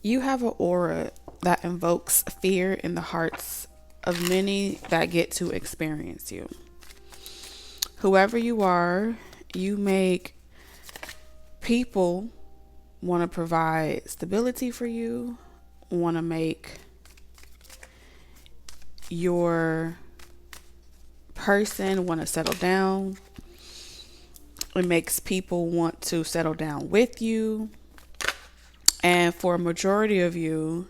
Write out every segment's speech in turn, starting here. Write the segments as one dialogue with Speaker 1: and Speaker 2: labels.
Speaker 1: You have an aura that invokes fear in the hearts of many that get to experience you. Whoever you are, you make people want to provide stability for you, want to make your person want to settle down. It makes people want to settle down with you. And for a majority of you,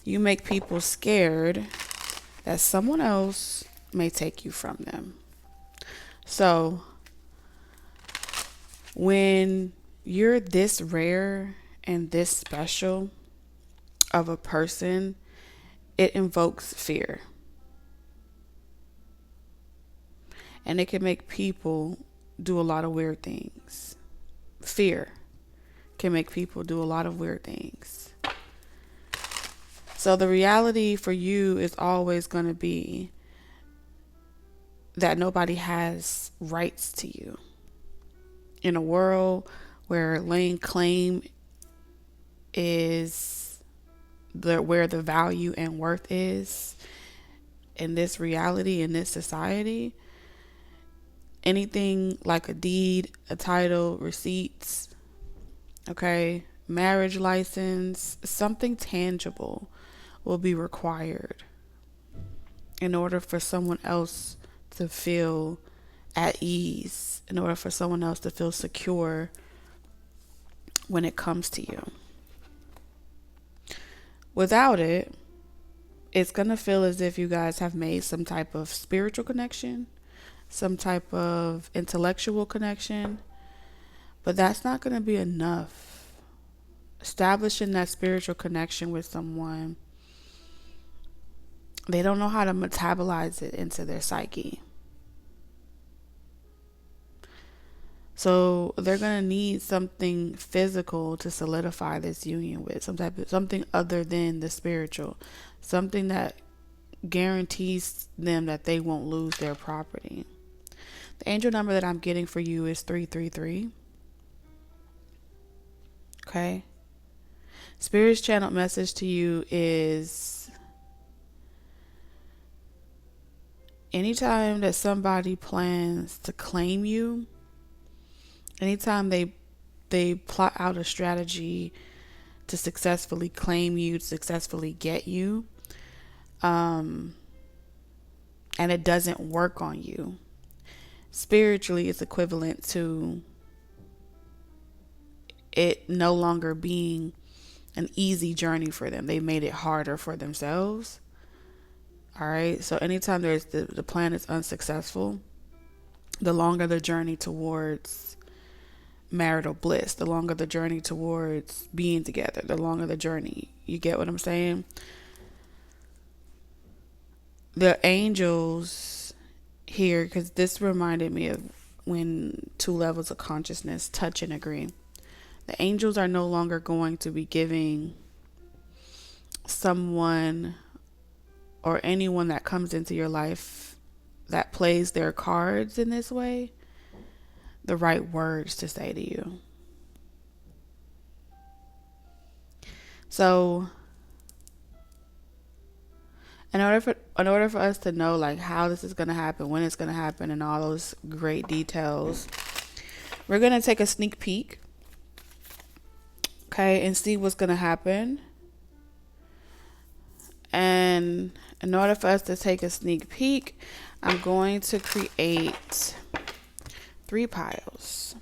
Speaker 1: you make people scared that someone else may take you from them. So when you're this rare and this special of a person, it invokes fear. And it can make people do a lot of weird things. Fear can make people do a lot of weird things. So the reality for you is always going to be that nobody has rights to you. In a world where laying claim is where the value and worth is, in this reality, in this society, anything like a deed, a title, receipts, okay, marriage license, something tangible will be required in order for someone else to feel at ease, in order for someone else to feel secure when it comes to you. Without it, it's going to feel as if you guys have made some type of spiritual connection, some type of intellectual connection, but that's not going to be enough. Establishing that spiritual connection with someone, they don't know how to metabolize it into their psyche. So they're going to need something physical to solidify this union with, something other than the spiritual, something that guarantees them that they won't lose their property. The angel number that I'm getting for you is 333. Okay. Spirit's channel message to you is anytime that somebody plans to claim you, anytime they plot out a strategy to successfully claim you, to successfully get you, and it doesn't work on you, spiritually it's equivalent to it no longer being an easy journey for them. They made it harder for themselves. All right. So anytime the plan is unsuccessful, the longer the journey towards marital bliss, the longer the journey towards being together, the longer the journey. You get what I'm saying? The angels here, because this reminded me of when two levels of consciousness touch and agree. The angels are no longer going to be giving someone or anyone that comes into your life that plays their cards in this way the right words to say to you. So in order for us to know like how this is going to happen, when it's going to happen, and all those great details, we're going to take a sneak peek, okay, and see what's going to happen. And in order for us to take a sneak peek, I'm going to create 3 piles.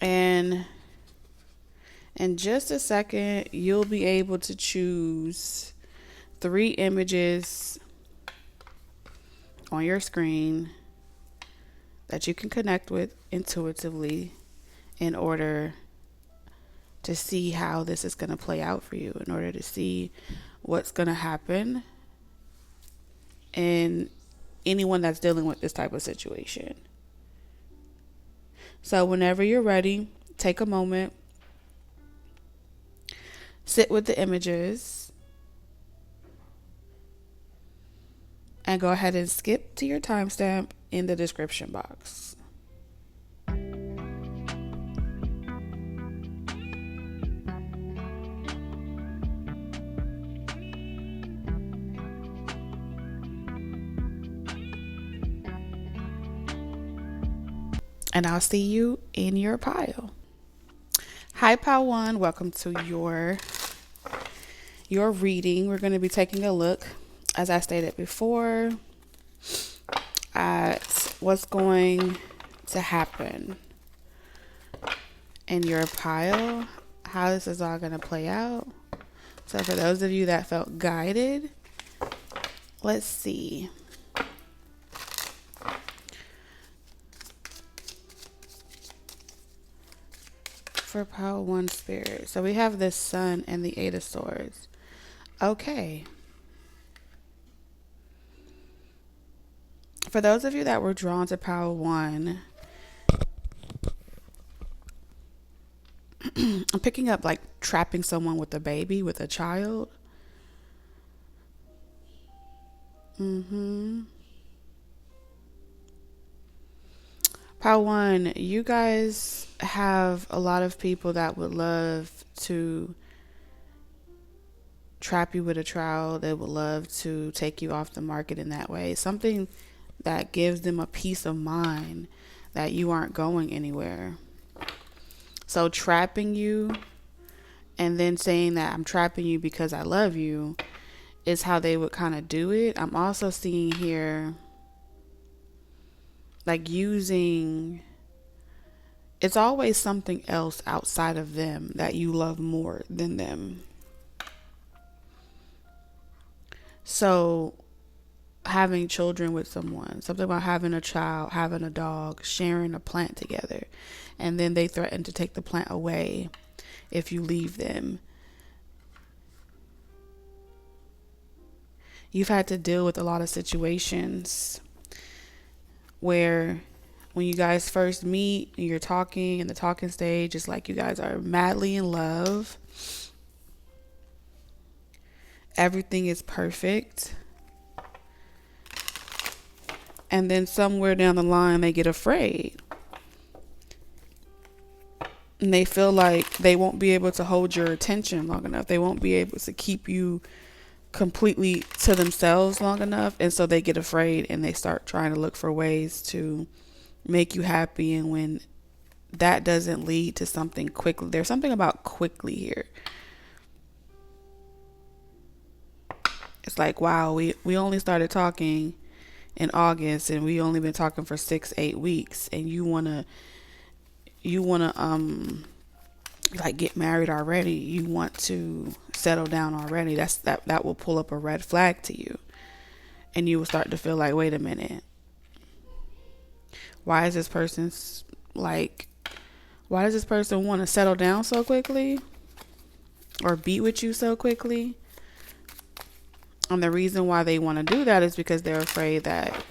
Speaker 1: And in just a second, you'll be able to choose 3 images on your screen that you can connect with intuitively in order to see how this is going to play out for you, in order to see what's going to happen in anyone that's dealing with this type of situation. So whenever you're ready, take a moment, sit with the images, and go ahead and skip to your timestamp in the description box. And I'll see you in your pile. Hi, Pile 1. Welcome to your reading. We're going to be taking a look, as I stated before, at what's going to happen in your pile, how this is all going to play out. So for those of you that felt guided, let's see. For pile 1 spirit. So we have the Sun and the Eight of Swords. Okay. For those of you that were drawn to pile 1, I'm picking up like trapping someone with a baby, with a child. Pile 1, you guys have a lot of people that would love to trap you with a child. They would love to take you off the market in that way. Something that gives them a peace of mind that you aren't going anywhere. So trapping you and then saying that I'm trapping you because I love you is how they would kind of do it. I'm also seeing here like using, it's always something else outside of them that you love more than them. So having children with someone, something about having a child, having a dog, sharing a plant together, and then they threaten to take the plant away if you leave them. You've had to deal with a lot of situations where when you guys first meet and you're talking in the talking stage, it's like you guys are madly in love. Everything is perfect. And then somewhere down the line, they get afraid. And they feel like they won't be able to hold your attention long enough. They won't be able to keep you completely to themselves long enough. And so they get afraid and they start trying to look for ways to make you happy. And when that doesn't lead to something quickly, there's something about quickly here. It's like, wow, we only started talking in August and we only been talking for 6-8 weeks, and you wanna like get married already. You want to settle down already. That will pull up a red flag to you, and you will start to feel like, wait a minute, why is this person why does this person want to settle down so quickly or be with you so quickly? And the reason why they want to do that is because they're afraid that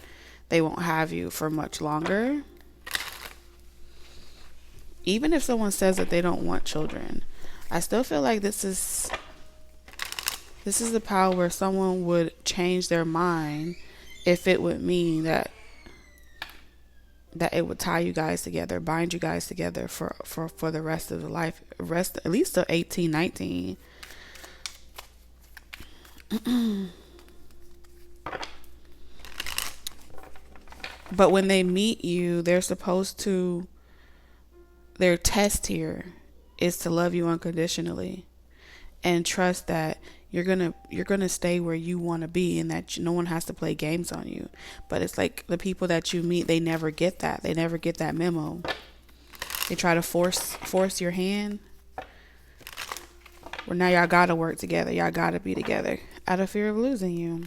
Speaker 1: they won't have you for much longer. Even if someone says that they don't want children, I still feel like this is the power where someone would change their mind if it would mean that it would tie you guys together, bind you guys together for the rest of the life, at least to 18, 19. But when they meet you, their test here is to love you unconditionally and trust that you're gonna stay where you want to be, and that no one has to play games on you. But it's like the people that you meet, they never get that. They never get that memo. They try to force your hand. Well, now y'all gotta work together. Y'all gotta be together out of fear of losing you.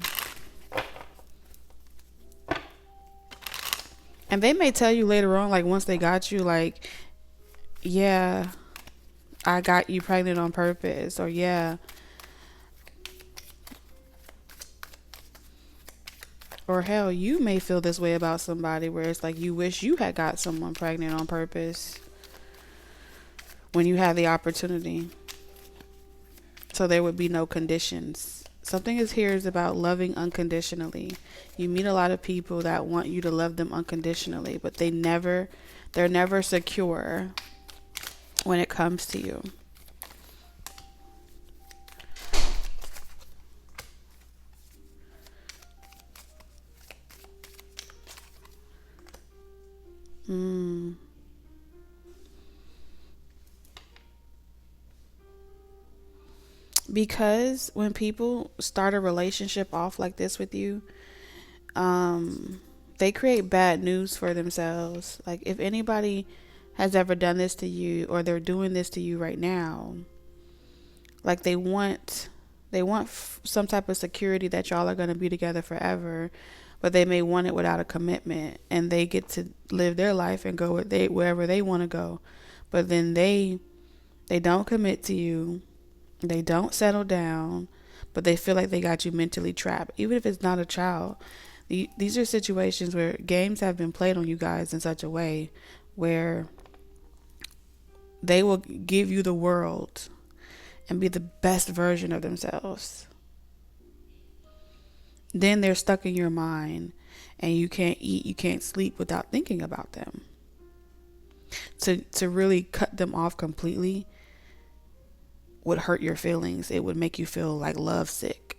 Speaker 1: And they may tell you later on, like once they got you, like, yeah, I got you pregnant on purpose, or yeah. Or hell, you may feel this way about somebody where it's like you wish you had got someone pregnant on purpose when you had the opportunity. So there would be no conditions. Something is about loving unconditionally. You meet a lot of people that want you to love them unconditionally, but they're never secure when it comes to you. Because when people start a relationship off like this with you, they create bad news for themselves. Like if anybody has ever done this to you, or they're doing this to you right now, like they want some type of security that y'all are going to be together forever, but they may want it without a commitment, and they get to live their life and go wherever they want to go. But then they don't commit to you. They don't settle down, but they feel like they got you mentally trapped, even if it's not a child. These are situations where games have been played on you guys in such a way where they will give you the world and be the best version of themselves. Then they're stuck in your mind, and you can't eat, you can't sleep without thinking about them. To really cut them off completely would hurt your feelings. It would make you feel like lovesick.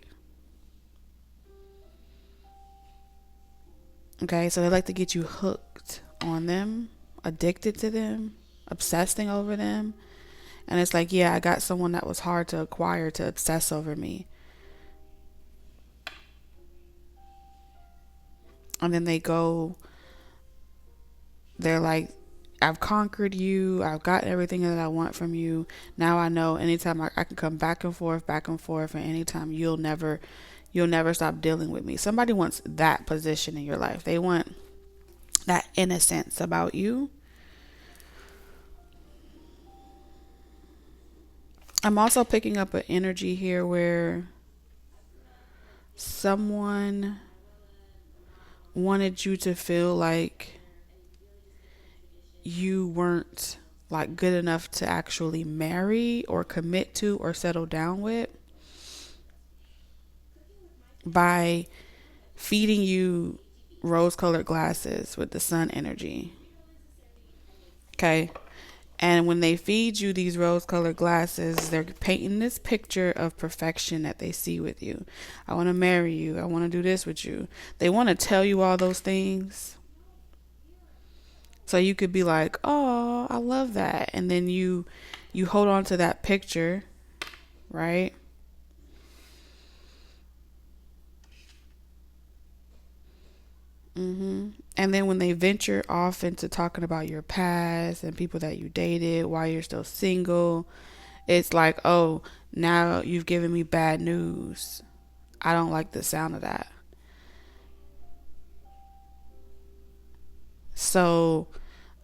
Speaker 1: Okay, so they like to get you hooked on them, addicted to them, obsessing over them. And it's like, yeah, I got someone that was hard to acquire to obsess over me. And then they're like, I've conquered you. I've got everything that I want from you. Now I know anytime I can come back and forth, and anytime you'll never stop dealing with me. Somebody wants that position in your life. They want that innocence about you. I'm also picking up an energy here where someone wanted you to feel like you weren't like good enough to actually marry or commit to or settle down with by feeding you rose-colored glasses with the sun energy. Okay? And when they feed you these rose-colored glasses, they're painting this picture of perfection that they see with you. I want to marry you. I want to do this with you. They want to tell you all those things. So you could be like, oh, I love that. And then you hold on to that picture, right? And then when they venture off into talking about your past and people that you dated while you're still single, it's like, oh, now you've given me bad news. I don't like the sound of that. So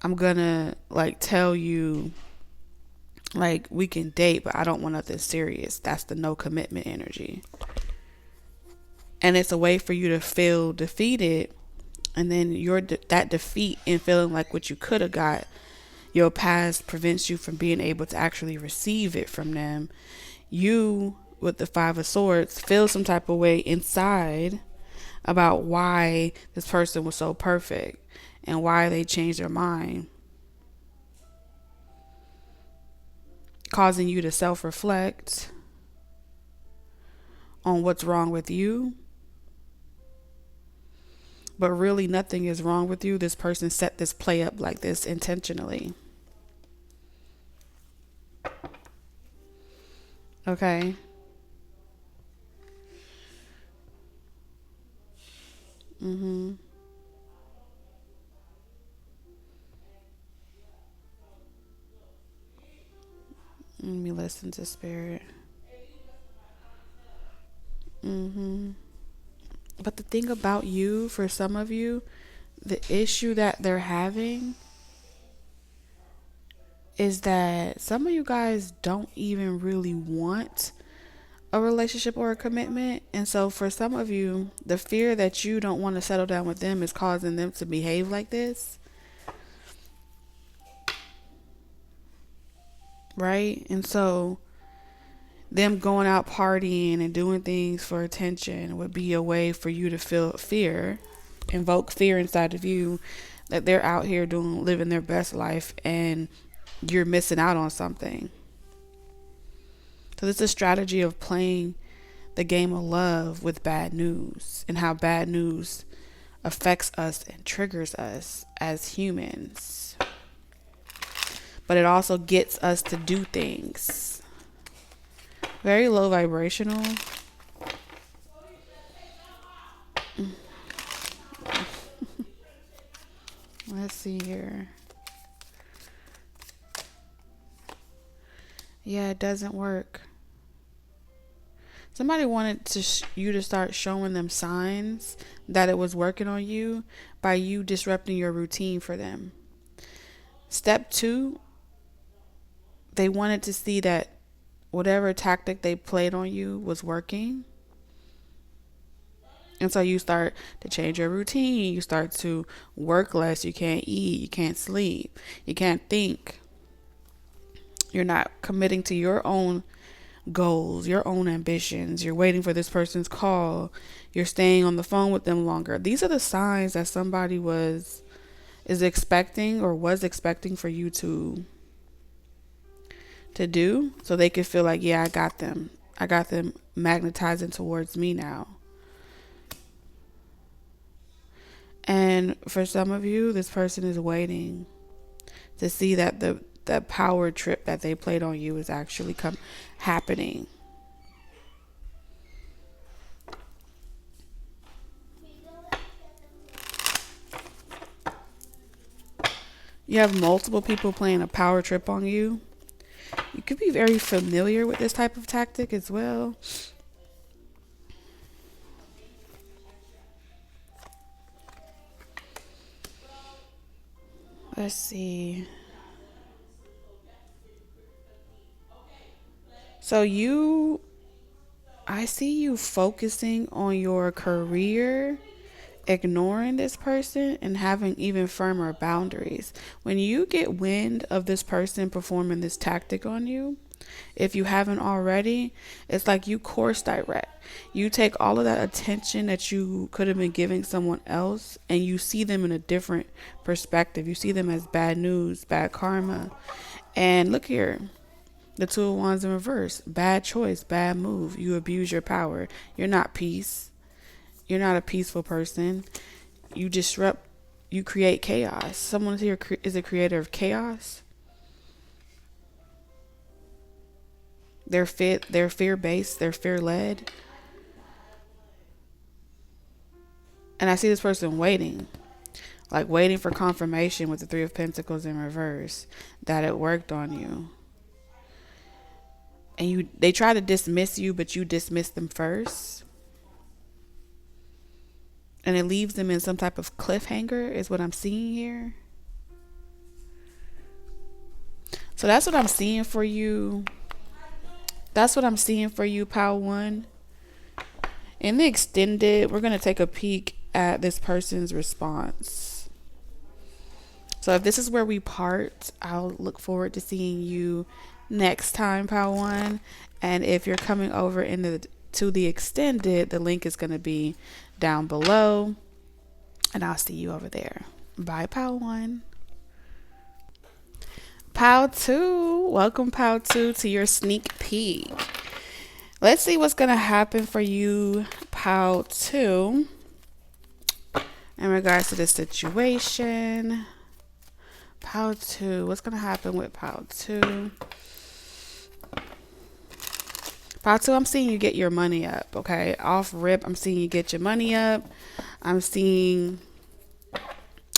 Speaker 1: I'm gonna like tell you, like, we can date, but I don't want nothing serious. That's the no commitment energy. And it's a way for you to feel defeated. And then that defeat and feeling like what you could have got, your past prevents you from being able to actually receive it from them. You, with the Five of Swords, feel some type of way inside about why this person was so perfect and why they changed their mind, causing you to self-reflect on what's wrong with you. But really nothing is wrong with you. This person set this play up like this intentionally. Okay. Let me listen to spirit. But the thing about you, for some of you, the issue that they're having is that some of you guys don't even really want a relationship or a commitment. And so for some of you, the fear that you don't want to settle down with them is causing them to behave like this. Right? And so them going out partying and doing things for attention would be a way for you to feel fear, invoke fear inside of you that they're out here living their best life and you're missing out on something. So this is a strategy of playing the game of love with bad news and how bad news affects us and triggers us as humans. But it also gets us to do things. Very low vibrational. Let's see here. Yeah, it doesn't work. Somebody wanted you to start showing them signs that it was working on you by you disrupting your routine for them. Step 2, they wanted to see that whatever tactic they played on you was working. And so you start to change your routine. You start to work less. You can't eat. You can't sleep. You can't think. You're not committing to your own goals, your own ambitions. You're waiting for this person's call. You're staying on the phone with them longer. These are the signs that somebody is expecting or was expecting for you to do, so they could feel like, yeah, I got them. I got them magnetizing towards me now. And for some of you, this person is waiting to see that the power trip that they played on you is actually happening. You have multiple people playing a power trip on you. You could be very familiar with this type of tactic as well. Let's see. So I see you focusing on your career, ignoring this person, and having even firmer boundaries. When you get wind of this person performing this tactic on you, if you haven't already, it's like you course direct. You take all of that attention that you could have been giving someone else and you see them in a different perspective. You see them as bad news, bad karma. And look here, the 2 of Wands in reverse. Bad choice, bad move. You abuse your power. You're not peace. You're not a peaceful person. You disrupt, you create chaos. Someone here is a creator of chaos. They're fear-based, they're fear-led. And I see this person waiting for confirmation with the 3 of Pentacles in reverse that it worked on you. And they try to dismiss you, but you dismiss them first. And it leaves them in some type of cliffhanger is what I'm seeing here. So that's what I'm seeing for you. That's what I'm seeing for you, Pile 1. In the extended, we're going to take a peek at this person's response. So if this is where we part, I'll look forward to seeing you next time, Pile 1. And if you're coming over to the extended, the link is going to be down below. And I'll see you over there. Bye, Pile 1. Pile 2, welcome Pile 2 to your sneak peek. Let's see what's going to happen for you, Pile 2, in regards to this situation. Pile 2, what's going to happen with Pile 2? Pile 2, I'm seeing you get your money up, okay? Off rip, I'm seeing you get your money up. I'm seeing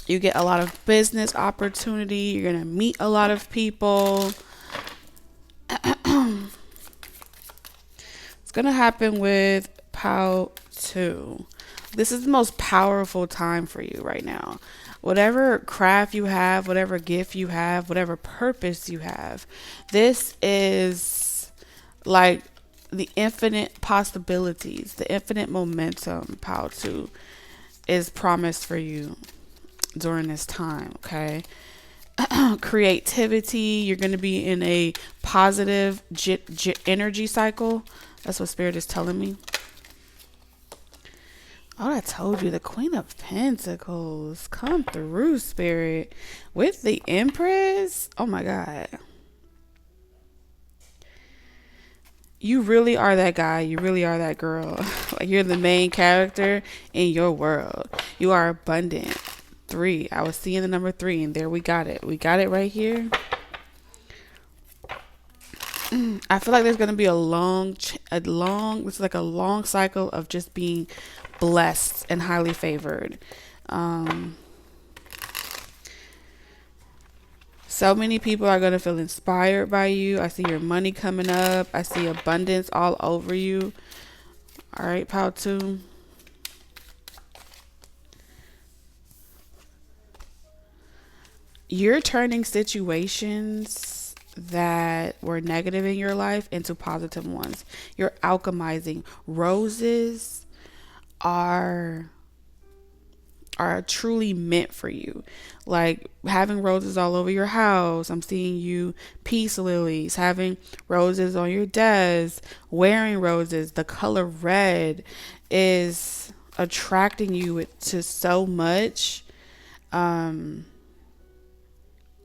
Speaker 1: you get a lot of business opportunity. You're going to meet a lot of people. It's going to happen with Pile 2. This is the most powerful time for you right now. Whatever craft you have, whatever gift you have, whatever purpose you have, this is like the infinite possibilities, the infinite momentum, Pile 2, is promised for you during this time, okay? Creativity, you're going to be in a positive energy cycle. That's what Spirit is telling me. Oh, I told you, the Queen of Pentacles. Come through, Spirit. With the Empress. Oh my God. You really are that guy. You really are that girl. Like, you're the main character in your world. You are abundant. 3. I was seeing the number 3, and there we got it. We got it right here. I feel like there's going to be it's like a long cycle of just being blessed and highly favored. Um, so many people are going to feel inspired by you. I see your money coming up. I see abundance all over you. All right, pile two. You're turning situations that were negative in your life into positive ones. You're alchemizing. Roses are truly meant for you. Like having roses all over your house. I'm seeing you peace lilies, having roses on your desk, wearing roses. The color red is attracting you to so much. Um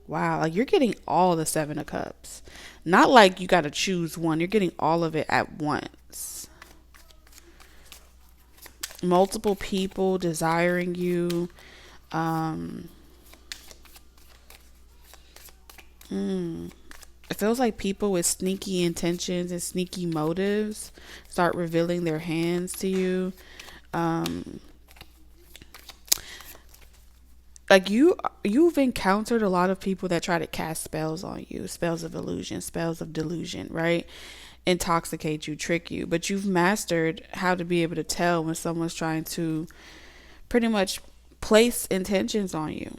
Speaker 1: wow, like you're getting all the 7 of cups. Not like you got to choose one. You're getting all of it at once. Multiple people desiring you. Um, it feels like people with sneaky intentions and sneaky motives start revealing their hands to you. Um, like you've encountered a lot of people that try to cast spells on you, spells of illusion, spells of delusion, right? Intoxicate you, trick you, but you've mastered how to be able to tell when someone's trying to pretty much place intentions on you.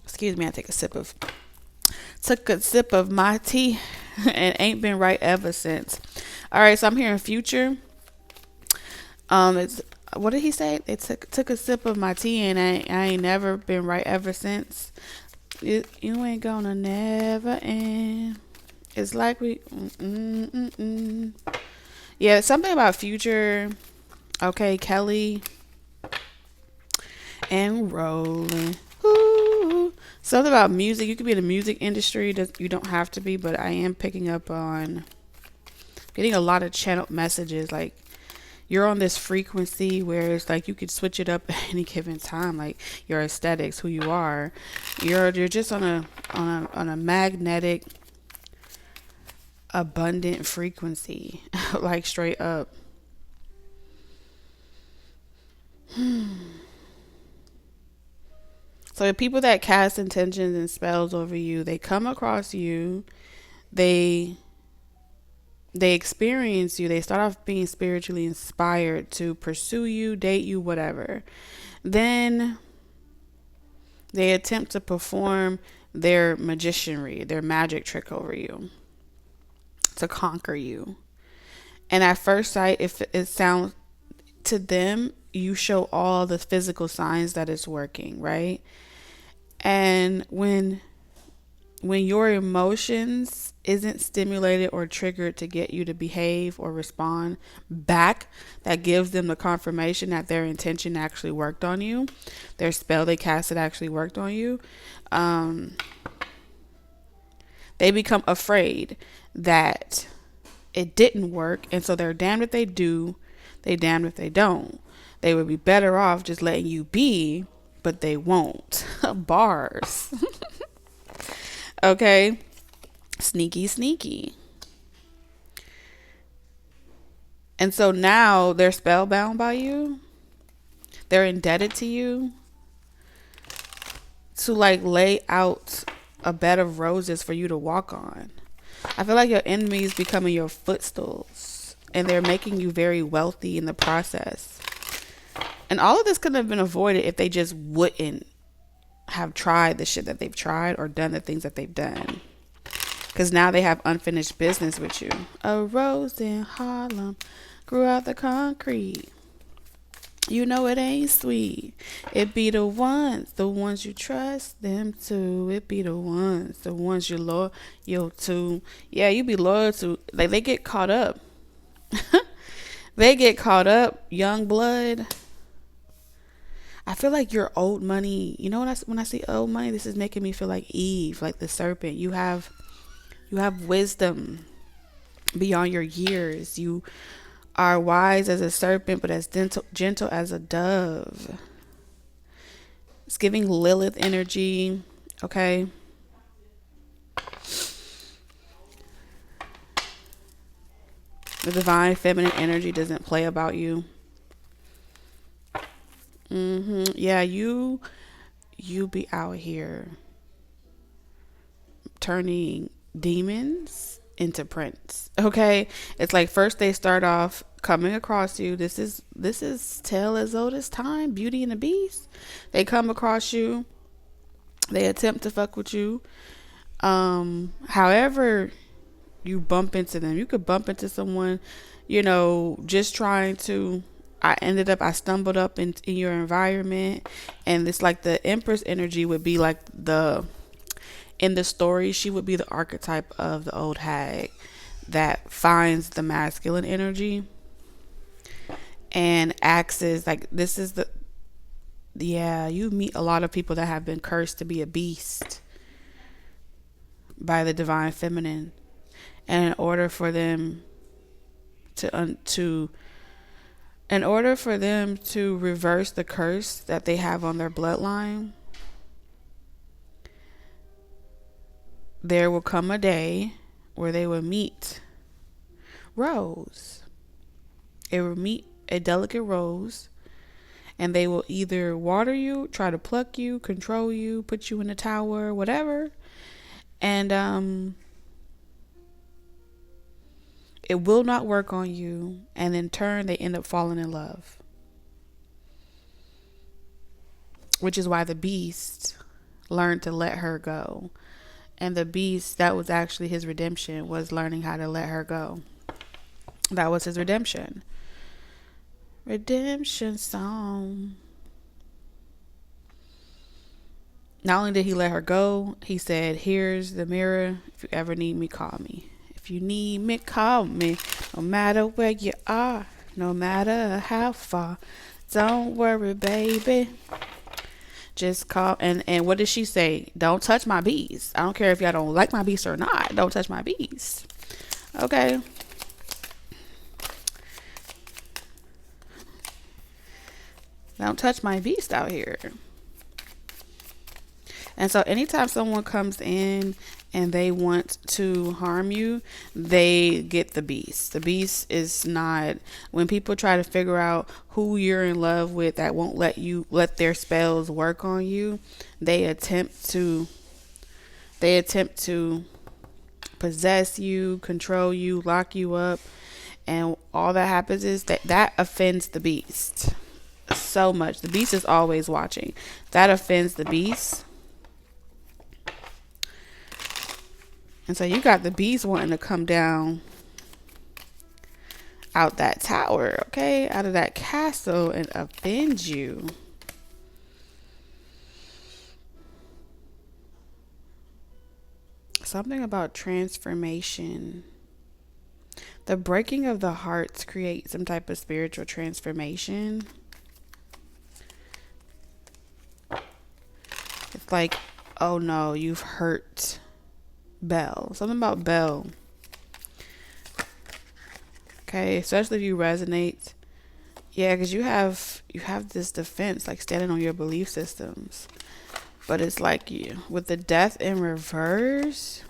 Speaker 1: Excuse me, I took a sip of my tea and ain't been right ever since. All right, so I'm hearing future. It's what did he say? It took a sip of my tea and I ain't never been right ever since. You ain't gonna never end. It's like we. Yeah, something about future. Okay, Kelly and rolling. Ooh. Something about music. You could be in the music industry. You don't have to be, but I am picking up on getting a lot of channeled messages. Like you're on this frequency where it's like you could switch it up at any given time. Like your aesthetics, who you are, you're just on a magnetic, abundant frequency, like straight up. So the people that cast intentions and spells over you, they come across you, they experience you, they start off being spiritually inspired to pursue you, date you, whatever. Then they attempt to perform their magicianry, their magic trick over you to conquer you. And at first sight, if it sounds to them, you show all the physical signs that it's working, right? And when your emotions isn't stimulated or triggered to get you to behave or respond back, that gives them the confirmation that their intention actually worked on you, their spell they casted actually worked on you. They become afraid that it didn't work, and so they're damned if they do, they damned if they don't. They would be better off just letting you be, but they won't. Bars. Okay. Sneaky. And so now they're spellbound by you. They're indebted to you to like lay out a bed of roses for you to walk on. I feel like your enemy is becoming your footstools and they're making you very wealthy in the process. And all of this could have been avoided if they just wouldn't have tried the shit that they've tried or done the things that they've done. Because now they have unfinished business with you. A rose in Harlem grew out the concrete. You know it ain't sweet. It be the ones you trust them to. It be the ones you're loyal to. Yeah, you be loyal to. Like they get caught up. They get caught up, young blood. I feel like you're old money. You know when I see old money, this is making me feel like Eve, like the serpent. You have wisdom beyond your years. You are wise as a serpent, but as gentle as a dove. It's giving Lilith energy, okay? The divine feminine energy doesn't play about you. Yeah, you be out here turning demons into prince. Okay? It's like first they start off coming across you. This is tale as old as time, Beauty and the Beast. They come across you. They attempt to fuck with you. However you bump into them. You could bump into someone, just trying to I stumbled up in your environment, and it's like the Empress energy would be like in the story, she would be the archetype of the old hag that finds the masculine energy and acts as like this is the yeah, you meet a lot of people that have been cursed to be a beast by the divine feminine, and in order for them to reverse the curse that they have on their bloodline, there will come a day where they will meet Rose. It will meet a delicate rose, and they will either water you, try to pluck you, control you, put you in a tower, whatever. And it will not work on you, and in turn they end up falling in love. Which is why the beast learned to let her go. And the beast, that was actually his redemption, was learning how to let her go. That was his redemption. Redemption song. Not only did he let her go, he said, here's the mirror. If you ever need me, call me. If you need me, call me. No matter where you are, no matter how far. Don't worry, baby. Just call. And what did she say? Don't touch my bees. I don't care if y'all don't like my bees or not. Don't touch my bees. Okay. Don't touch my beast out here. And so anytime someone comes in and they want to harm you, they get the beast. The beast is not, when people try to figure out who you're in love with that won't let their spells work on you, they attempt to possess you, control you, lock you up, and all that happens is that offends the beast so much. The beast is always watching. That offends the beast. And so you got the beast wanting to come down out that tower, okay? Out of that castle and offend you. Something about transformation. The breaking of the hearts creates some type of spiritual transformation. It's like, oh no, you've hurt Belle. Something about Belle. Okay, especially if you resonate. Yeah, because you have this defense, like standing on your belief systems. But it's like with the death in reverse,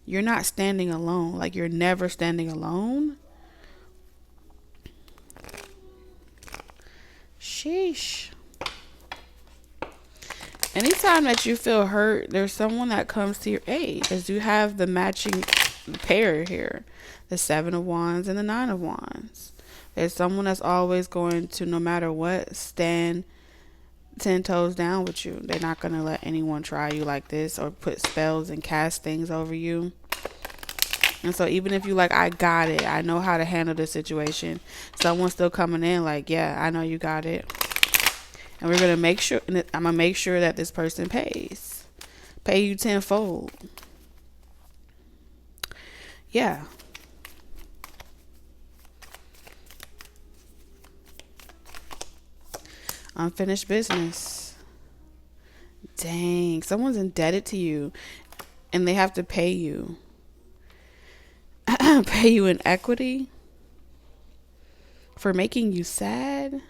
Speaker 1: you're not standing alone. Like you're never standing alone. Sheesh. Anytime that you feel hurt, there's someone that comes to your aid, because you have the matching pair here, the 7 of Wands and the 9 of Wands. There's someone that's always going to, no matter what, stand 10 toes down with you. They're not going to let anyone try you like this or put spells and cast things over you. And so even if you like, I got it, I know how to handle this situation, someone's still coming in like, yeah, I know you got it. And we're going to make sure, I'm going to make sure that this person pay you tenfold. Yeah. Unfinished business. Dang, someone's indebted to you and they have to pay you. Pay you in equity for making you sad.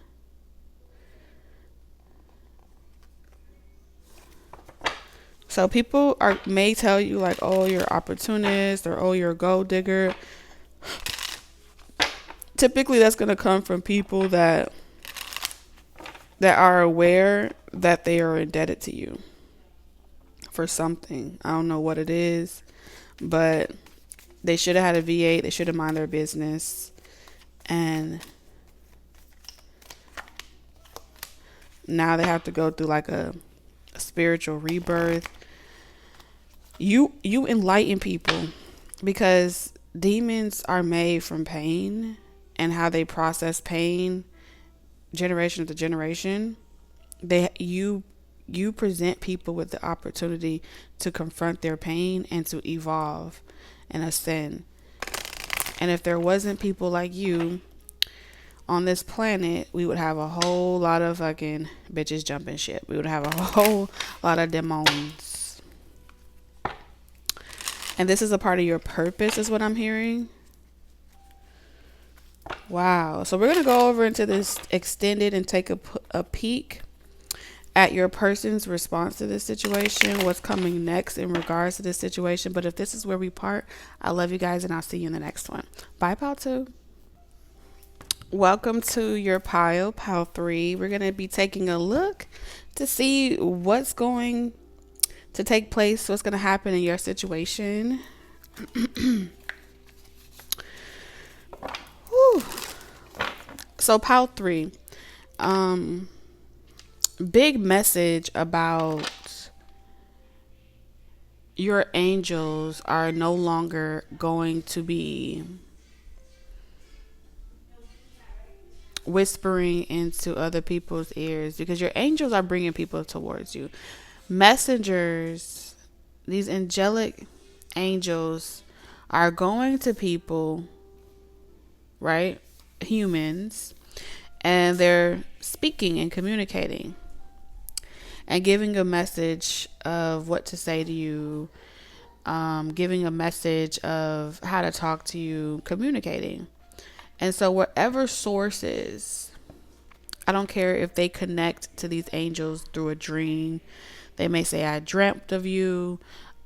Speaker 1: So people may tell you like, oh, you're opportunist, or oh, you're a gold digger. typically that's going to come from people that are aware that they are indebted to you for something. I don't know what it is, but they should have had a V8. They should have minded their business. And now they have to go through like a spiritual rebirth. You enlighten people, because demons are made from pain and how they process pain generation to generation. You present people with the opportunity to confront their pain and to evolve and ascend. And if there wasn't people like you on this planet, we would have a whole lot of fucking bitches jumping ship. We would have a whole lot of demons. And this is a part of your purpose, is what I'm hearing. Wow. So we're going to go over into this extended and take a peek at your person's response to this situation, what's coming next in regards to this situation. But if this is where we part, I love you guys, and I'll see you in the next one. Bye, pile 2. Welcome to your pile 3. We're going to be taking a look to see what's going to take place, what's going to happen in your situation. So pile 3, big message about your angels are no longer going to be whispering into other people's ears, because your angels are bringing people towards you. Messengers, these angelic angels, are going to people, right? Humans, and they're speaking and communicating and giving a message of what to say to you, giving a message of how to talk to you, communicating. And so whatever sources, I don't care if they connect to these angels through a dream. They may say, I dreamt of you.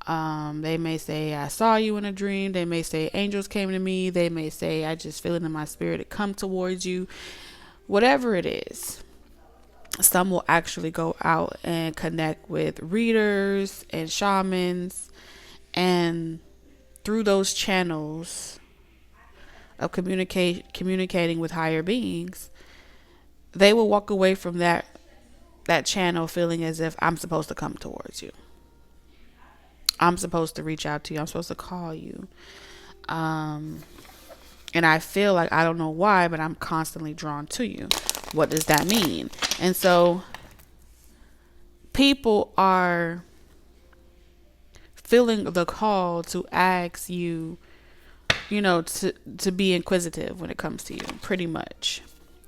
Speaker 1: They may say, I saw you in a dream. They may say, angels came to me. They may say, I just feel it in my spirit to come towards you. Whatever it is, some will actually go out and connect with readers and shamans, and through those channels of communicating with higher beings, they will walk away from that channel feeling as if I'm supposed to come towards you. I'm supposed to reach out to you. I'm supposed to call you. And I feel like, I don't know why, but I'm constantly drawn to you. What does that mean? And so people are feeling the call to ask you, to be inquisitive when it comes to you, pretty much.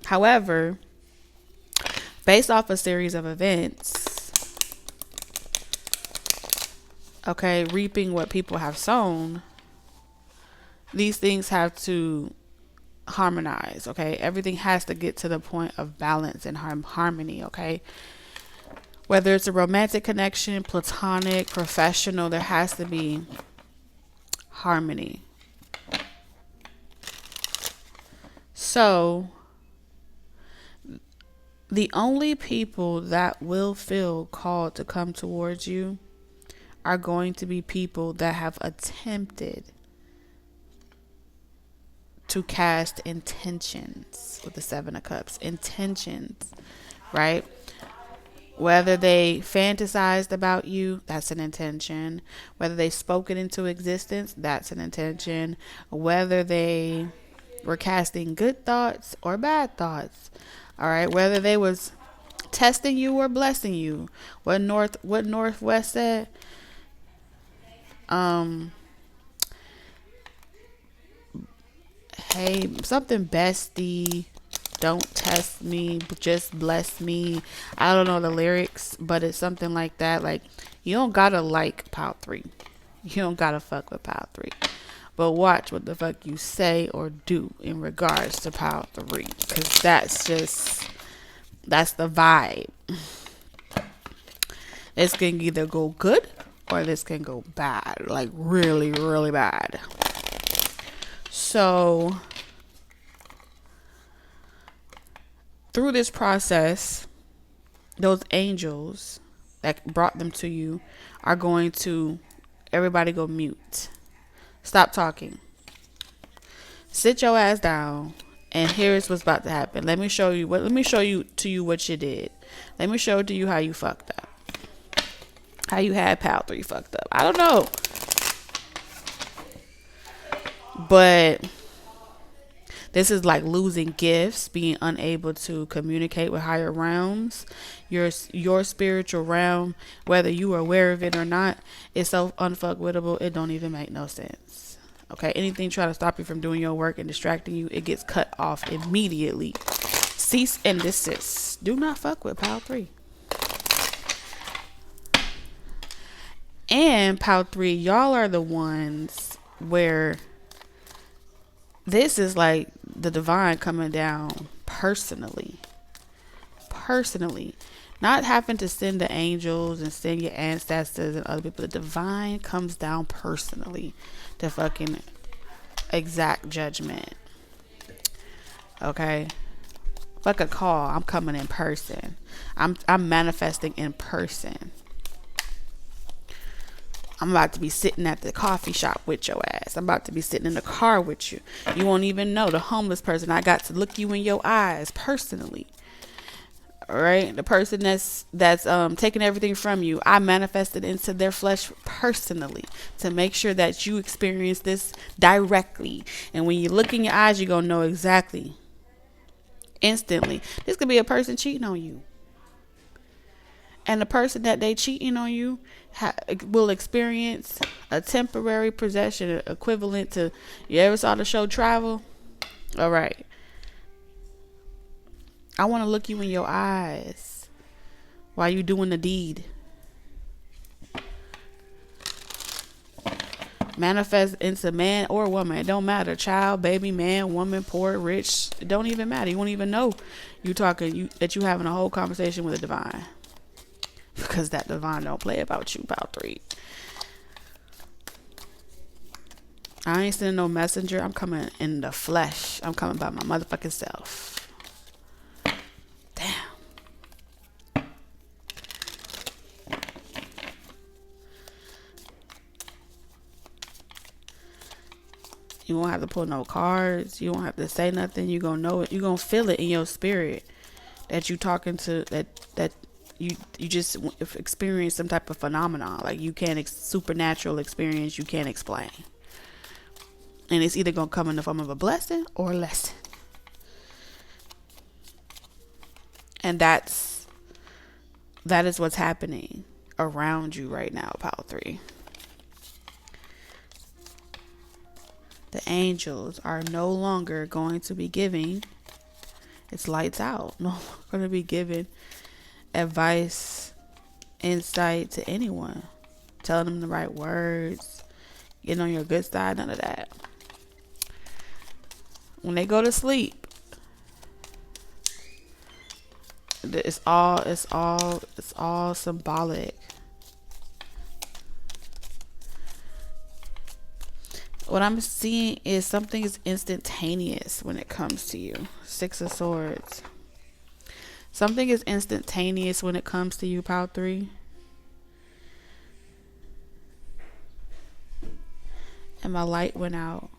Speaker 1: However, based off a series of events, okay, reaping what people have sown, these things have to harmonize, okay? Everything has to get to the point of balance and harmony, okay? Whether it's a romantic connection, platonic, professional, there has to be harmony. So, the only people that will feel called to come towards you are going to be people that have attempted to cast intentions with the 7 of Cups. Intentions, right? Whether they fantasized about you, that's an intention. Whether they spoke it into existence, that's an intention. Whether they were casting good thoughts or bad thoughts, all right? Whether they was testing you or blessing you. What Northwest said, hey, something bestie, don't test me, just bless me. I don't know the lyrics, but it's something like that. Like, you don't gotta like pile 3. You don't gotta fuck with pile 3. But watch what the fuck you say or do in regards to pile 3. Because that's the vibe. This can either go good or this can go bad. Like, really, really bad. So, through this process, those angels that brought them to you are going to, everybody go mute. Stop talking. Sit your ass down. And here's what's about to happen. Let me show you to you what you did. Let me show to you how you fucked up. How you had Pal 3 fucked up. I don't know. But this is like losing gifts, being unable to communicate with higher realms. Your spiritual realm, whether you are aware of it or not, is so unfuckwittable, it don't even make no sense. Okay, anything trying to stop you from doing your work and distracting you, it gets cut off immediately. Cease and desist. Do not fuck with Pal 3. And Pal 3, y'all are the ones where this is like the divine coming down personally. Not having to send the angels and send your ancestors and other people. The divine comes down personally to fucking exact judgment. Okay? Like a call. I'm coming in person. I'm manifesting in person. I'm about to be sitting at the coffee shop with your ass. I'm about to be sitting in the car with you. You won't even know. The homeless person, I got to look you in your eyes personally. All right? The person that's taking everything from you, I manifested into their flesh personally to make sure that you experience this directly. And when you look in your eyes, you're going to know exactly. Instantly. This could be a person cheating on you. And the person that they cheating on you will experience a temporary possession equivalent to, you ever saw the show Travel? All right. I want to look you in your eyes while you doing the deed. Manifest into man or woman. It don't matter. Child, baby, man, woman, poor, rich. It don't even matter. You won't even know that you having a whole conversation with the divine. Because that divine don't play about you, Pal 3. I ain't sending no messenger. I'm coming in the flesh. I'm coming by my motherfucking self. Damn. You won't have to pull no cards. You won't have to say nothing. You gonna know it. You gonna feel it in your spirit that you talking to that you just experience some type of phenomenon. Like you can't supernatural experience you can't explain. And it's either gonna come in the form of a blessing or a lesson. And that is what's happening around you right now, Pal 3. The angels are no longer going to be giving, it's lights out, no longer going to be giving advice, insight to anyone, telling them the right words, getting on your good side, none of that. When they go to sleep, it's all symbolic. What I'm seeing is something is instantaneous when it comes to you. 6 of Swords. Something is instantaneous when it comes to you, Pal 3. And my light went out.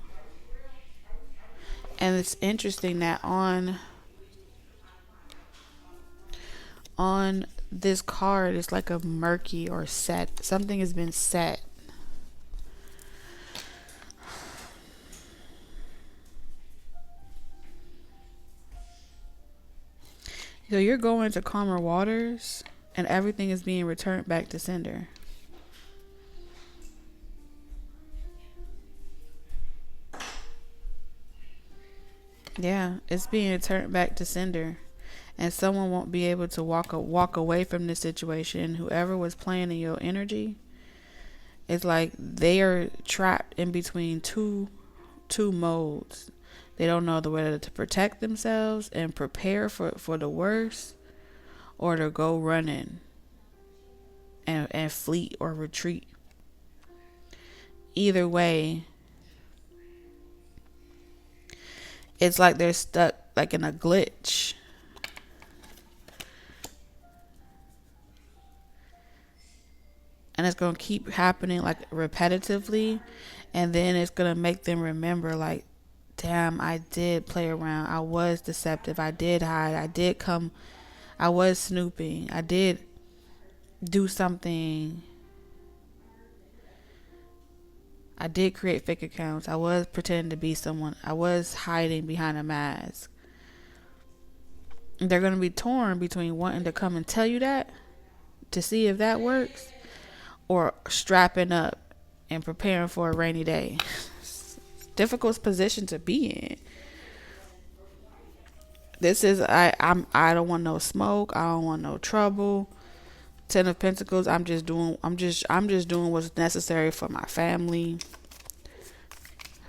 Speaker 1: And it's interesting that on this card, it's like a murky or set. Something has been set. So you're going to calmer waters and everything is being returned back to sender. Yeah, it's being returned back to sender. And someone won't be able to walk away from this situation. Whoever was playing in your energy, it's like they are trapped in between two modes. They don't know whether to protect themselves and prepare for the worst, or to go running and flee or retreat. Either way, it's like they're stuck like in a glitch. and it's going to keep happening like repetitively, and then it's going to make them remember like, damn, I did play around, I was deceptive, I did hide, I did come, I was snooping, I did do something, I did create fake accounts, I was pretending to be someone, I was hiding behind a mask. They're going to be torn between wanting to come and tell you that to see if that works, or strapping up and preparing for a rainy day. Difficult position to be in. This is I don't want no smoke. I don't want no trouble. Ten of Pentacles. I'm just doing what's necessary for my family.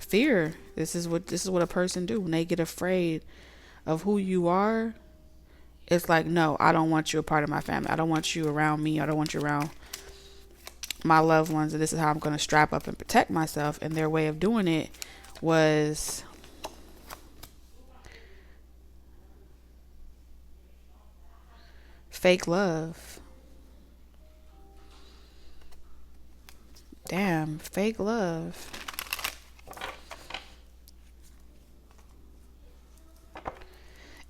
Speaker 1: Fear. This is what a person do when they get afraid of who you are. It's like, no, I don't want you a part of my family. I don't want you around me. I don't want you around my loved ones. And this is how I'm going to strap up and protect myself. And their way of doing it was fake love. Damn, fake love.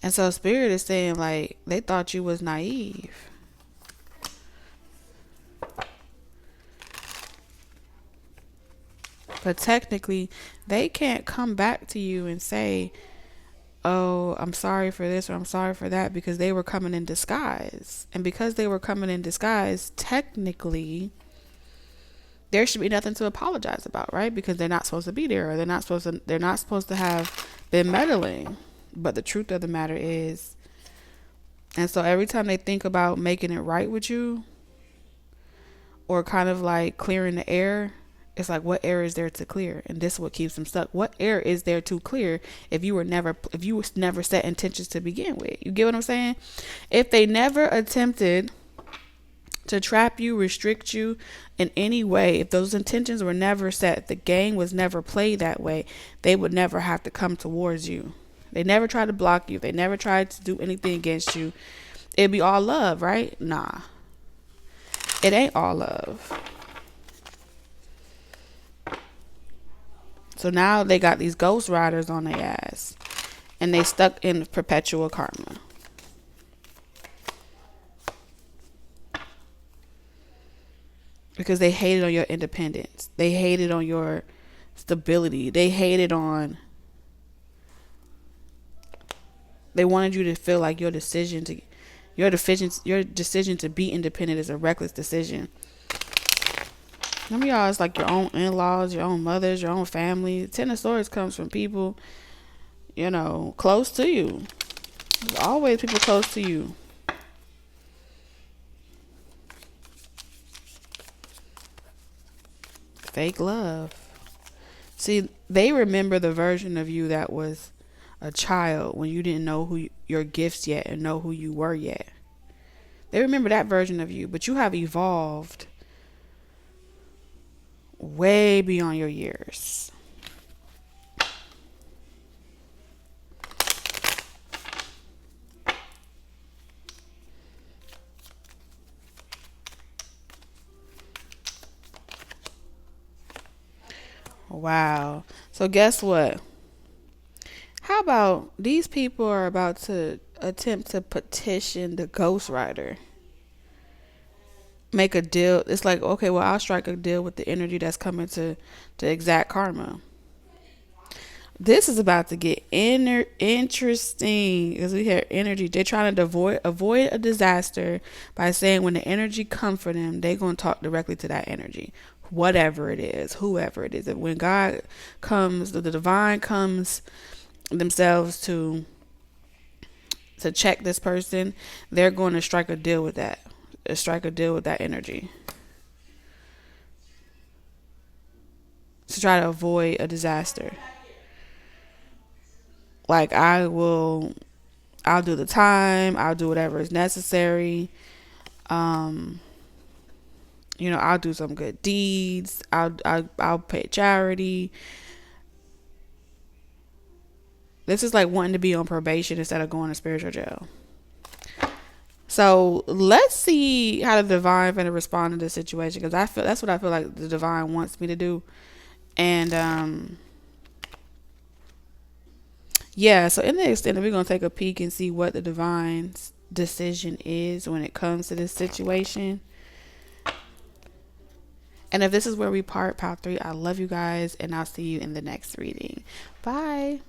Speaker 1: And so Spirit is saying like they thought you was naive. But technically, they can't come back to you and say, oh, I'm sorry for this or I'm sorry for that, because they were coming in disguise. And because they were coming in disguise, technically, there should be nothing to apologize about, right? Because they're not supposed to be there, or they're not supposed to have been meddling. But the truth of the matter is, and so every time they think about making it right with you, or kind of like clearing the air, it's like, what air is there to clear? And this is what keeps them stuck. What air is there to clear if you never set intentions to begin with? You get what I'm saying? If they never attempted to trap you, restrict you in any way, if those intentions were never set, if the game was never played that way, they would never have to come towards you. They never tried to block you. They never tried to do anything against you. It'd be all love, right? Nah. It ain't all love. So now they got these ghost riders on their ass. And they stuck in perpetual karma. Because they hated on your independence. They hated on your stability. They hated on... They wanted you to feel like your decision to be independent is a reckless decision. Some of y'all, it's like your own in-laws, your own mothers, your own family. Ten of Swords comes from people, close to you. There's always people close to you. Fake love. See, they remember the version of you that was a child when you didn't know your gifts yet and know who you were yet. They remember that version of you, but you have evolved way beyond your years. Wow. So guess what? How about these people are about to attempt to petition the Ghost Rider? Make a deal. It's like, okay, well, I'll strike a deal with the energy that's coming to exact karma. This is about to get interesting, because we hear energy. They're trying to avoid a disaster by saying when the energy comes for them, they're going to talk directly to that energy. Whatever it is, whoever it is. When God comes, the divine comes themselves to check this person, they're going to strike a deal with that. Strike a deal with that energy. To try to avoid a disaster. Like, I'll do the time, I'll do whatever is necessary. I'll do some good deeds. I'll pay charity. This is like wanting to be on probation instead of going to spiritual jail. So let's see how the divine gonna respond to this situation, because I feel that's what I feel like the divine wants me to do. And yeah, so in the extended, we're gonna take a peek and see what the divine's decision is when it comes to this situation. And if this is where we part 3, I love you guys, and I'll see you in the next reading. Bye.